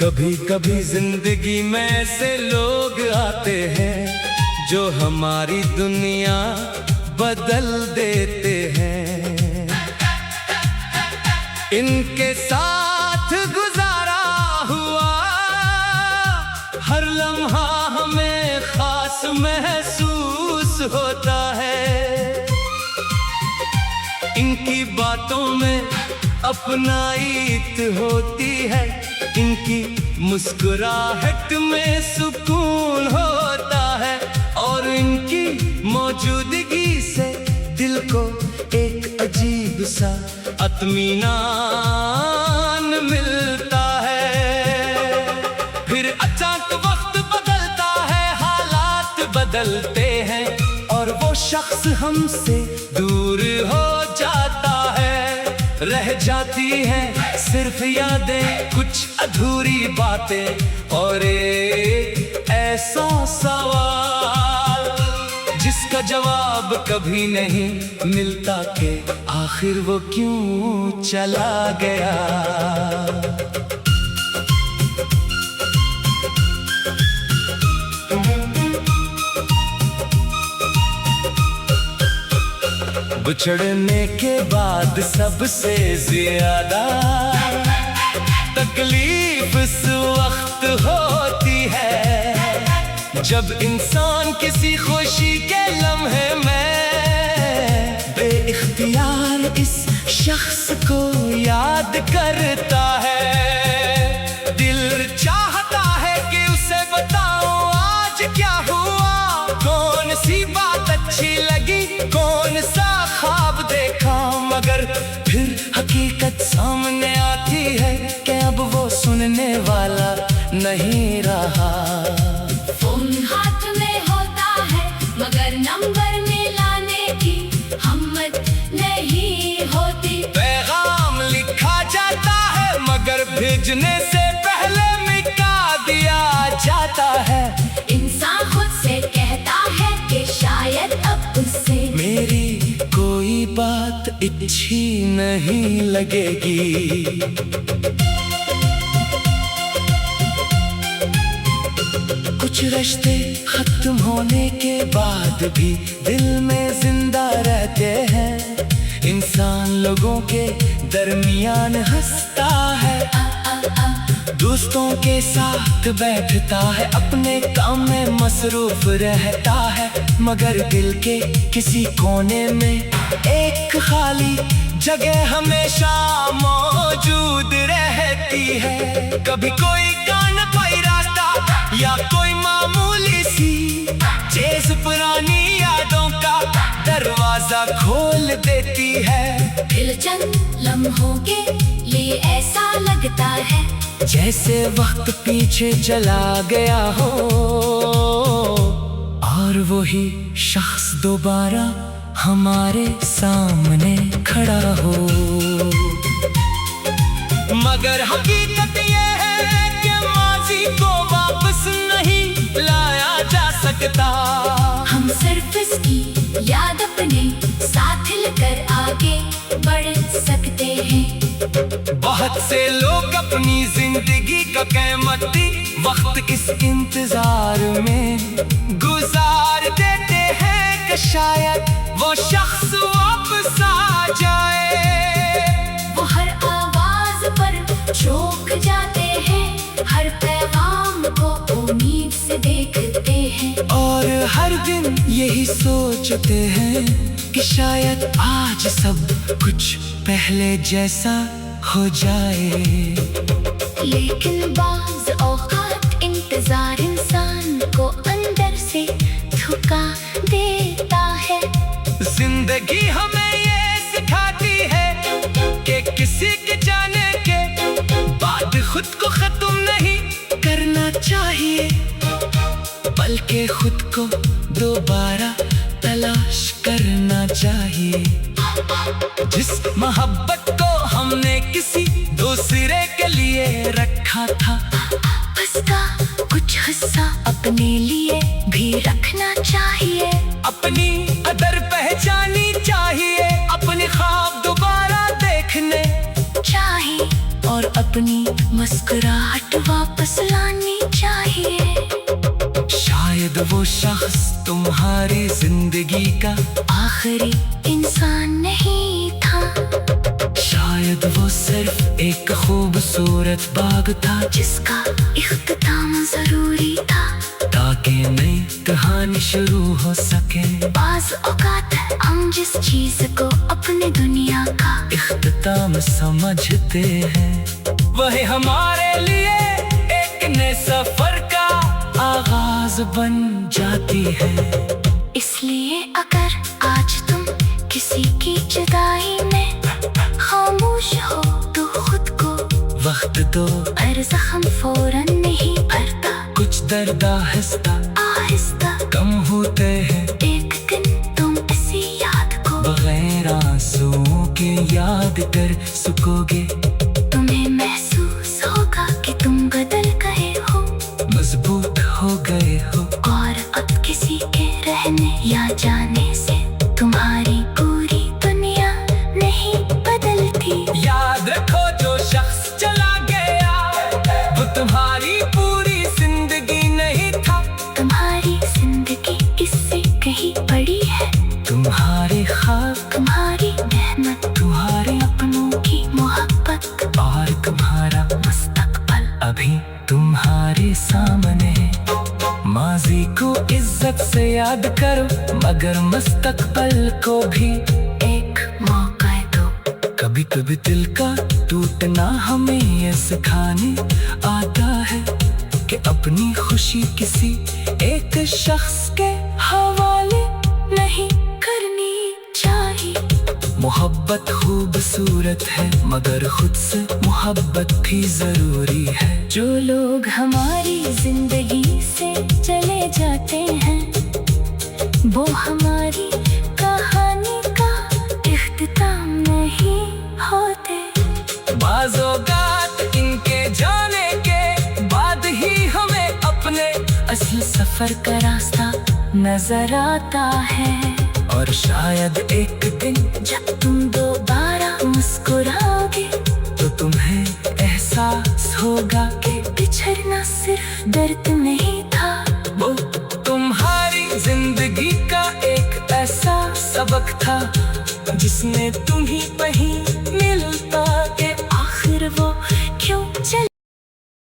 कभी कभी जिंदगी में ऐसे लोग आते हैं जो हमारी दुनिया बदल देते हैं। इनके साथ गुजारा हुआ हर लम्हा हमें खास महसूस होता है। इनकी बातों में अपनाइत होती है, इनकी मुस्कुराहट में सुकून होता है और इनकी मौजूदगी से दिल को एक अजीब सा इत्मीनान मिलता है। फिर अचानक वक्त बदलता है, हालात बदलते हैं और वो शख्स हमसे दूर हो जाता है। रह जाती हैं सिर्फ यादें, कुछ अधूरी बातें और एक ऐसा सवाल जिसका जवाब कभी नहीं मिलता कि आखिर वो क्यों चला गया। बिछड़ने के बाद सबसे ज्यादा तकलीफ इस वक्त होती है जब इंसान किसी खुशी के लम्हे में बेइख्तियार इस शख्स को याद करता है। दिल चाहता है कि उसे बताऊं आज क्या हुआ, कौन सी बात अच्छी लगी, कौन सा ख्वाब देखा, मगर फिर हकीकत सामने आती है कि अब वो सुनने वाला नहीं रहा। फोन हाथ में होता है मगर नंबर मिलाने की हिम्मत नहीं होती। पैगाम लिखा जाता है मगर भेजने से पहले मिटा दिया जाता है। इंसान खुद से कहता है कि शायद अब उससे मेरी कोई बात अच्छी नहीं लगेगी। कुछ रिश्ते खत्म होने के बाद भी दिल में जिंदा रहते हैं। इंसान लोगों के दरमियान हंसता है, दोस्तों के साथ बैठता है, अपने काम में मसरूफ रहता है, मगर दिल के किसी कोने में एक खाली जगह हमेशा मौजूद रहती है। कभी कोई कान पाई रास्ता या कोई मामूली सी चीज पुरानी यादों का दरवाजा खोल देती है। दिल चंद लम्हों के लिए ऐसा लगता है जैसे वक्त पीछे चला गया हो और वही शख्स दोबारा हमारे सामने खड़ा हो। मगर हकीकत ये है कि माजी को वापस नहीं लाया जा सकता। हम सिर्फ इसकी याद अपने साथ लेकर आगे बढ़ सकते हैं। बहुत से लोग अपनी जिंदगी का कीमती वक्त इस इंतजार में गुजार देते हैं कि शायद वो शख्स वापस आ जाए। वो हर आवाज पर चौंक जाते हैं, हर पैगाम को उम्मीद से देखते हैं और हर दिन यही सोचते हैं कि शायद आज सब कुछ पहले जैसा हो जाए। लेकिन बाज़ औक़ात इंतजार इंसान को अंदर से थका देता है। जिंदगी हमें ये सिखाती है कि किसी के जाने के बाद खुद को खत्म नहीं करना चाहिए, बल्कि खुद को दोबारा तलाश करना चाहिए। जिस मोहब्बत को हमने किसी दूसरे के लिए रखा था, उसका कुछ हिस्सा अपने लिए भी रखना चाहिए। अपनी कदर पहचानी चाहिए, अपने ख्वाब दोबारा देखने चाहिए और अपने अपनी मुस्कुराहट वापस लानी चाहिए। शायद वो शख्स तुम्हारी जिंदगी का आखिरी इंसान नहीं था, शायद वो सिर्फ एक खूबसूरत बाग था जिसका इख्तिताम जरूरी था, ताकि नई कहानी शुरू हो सके। बाज़ औकात हम जिस चीज को अपने दुनिया का इख्तिताम समझते हैं, वही हमारे लिए एक नए सफर का आगाज बन जाती है। इसलिए अगर आज तुम किसी की जुदाई में खामोश हो तो खुद को वक्त दो, हर जख्म फौरन नहीं भरता, कुछ दर्द आहिस्ता आहिस्ता कम होते हैं। एक दिन तुम इसी याद को बगैर आंसुओं के याद कर सकोगे। तुम्हें महसूस होगा कि तुम बदल गए हो, मजबूत हो गए हो, और अब किसी के रहने या जाने से तुम्हारी पूरी दुनिया नहीं बदलती। याद रखो जो शख्स चला गया वो तुम्हारी पूरी जिंदगी नहीं था। तुम्हारी जिंदगी इससे कहीं बड़ी है, तुम्हारे ख्वाब, तुम्हारी मेहनत, तुम्हारे अपनों की मोहब्बत और तुम्हारा मुस्तकबल अभी तुम्हारे सामने है। माजी को इज्जत से याद करो, मगर मुस्तकबल को भी एक मौका दो। कभी कभी दिल का टूटना हमें ये सिखाने आता है कि अपनी खुशी किसी एक शख्स के हवाले नहीं करनी चाहिए। मोहब्बत खूबसूरत है, मगर खुद से मोहब्बत भी जरूरी है। जो लोग हमारी जिंदगी से चले जाते हैं वो हमारी कहानी का इख्तिताम नहीं होते। बाज़-ओ-कात इनके जाने के बाद ही हमें अपने असली सफर का रास्ता नजर आता है, और शायद एक दिन जब तुम दोबारा मुस्कुराओगे तो तुम्हें एहसास होगा कि बिछड़ना सिर्फ दर्द नहीं था, वो तुम्हारी जिंदगी का एक ऐसा सबक था जिसने तुम्हें वहीं मिलता कि आखिर वो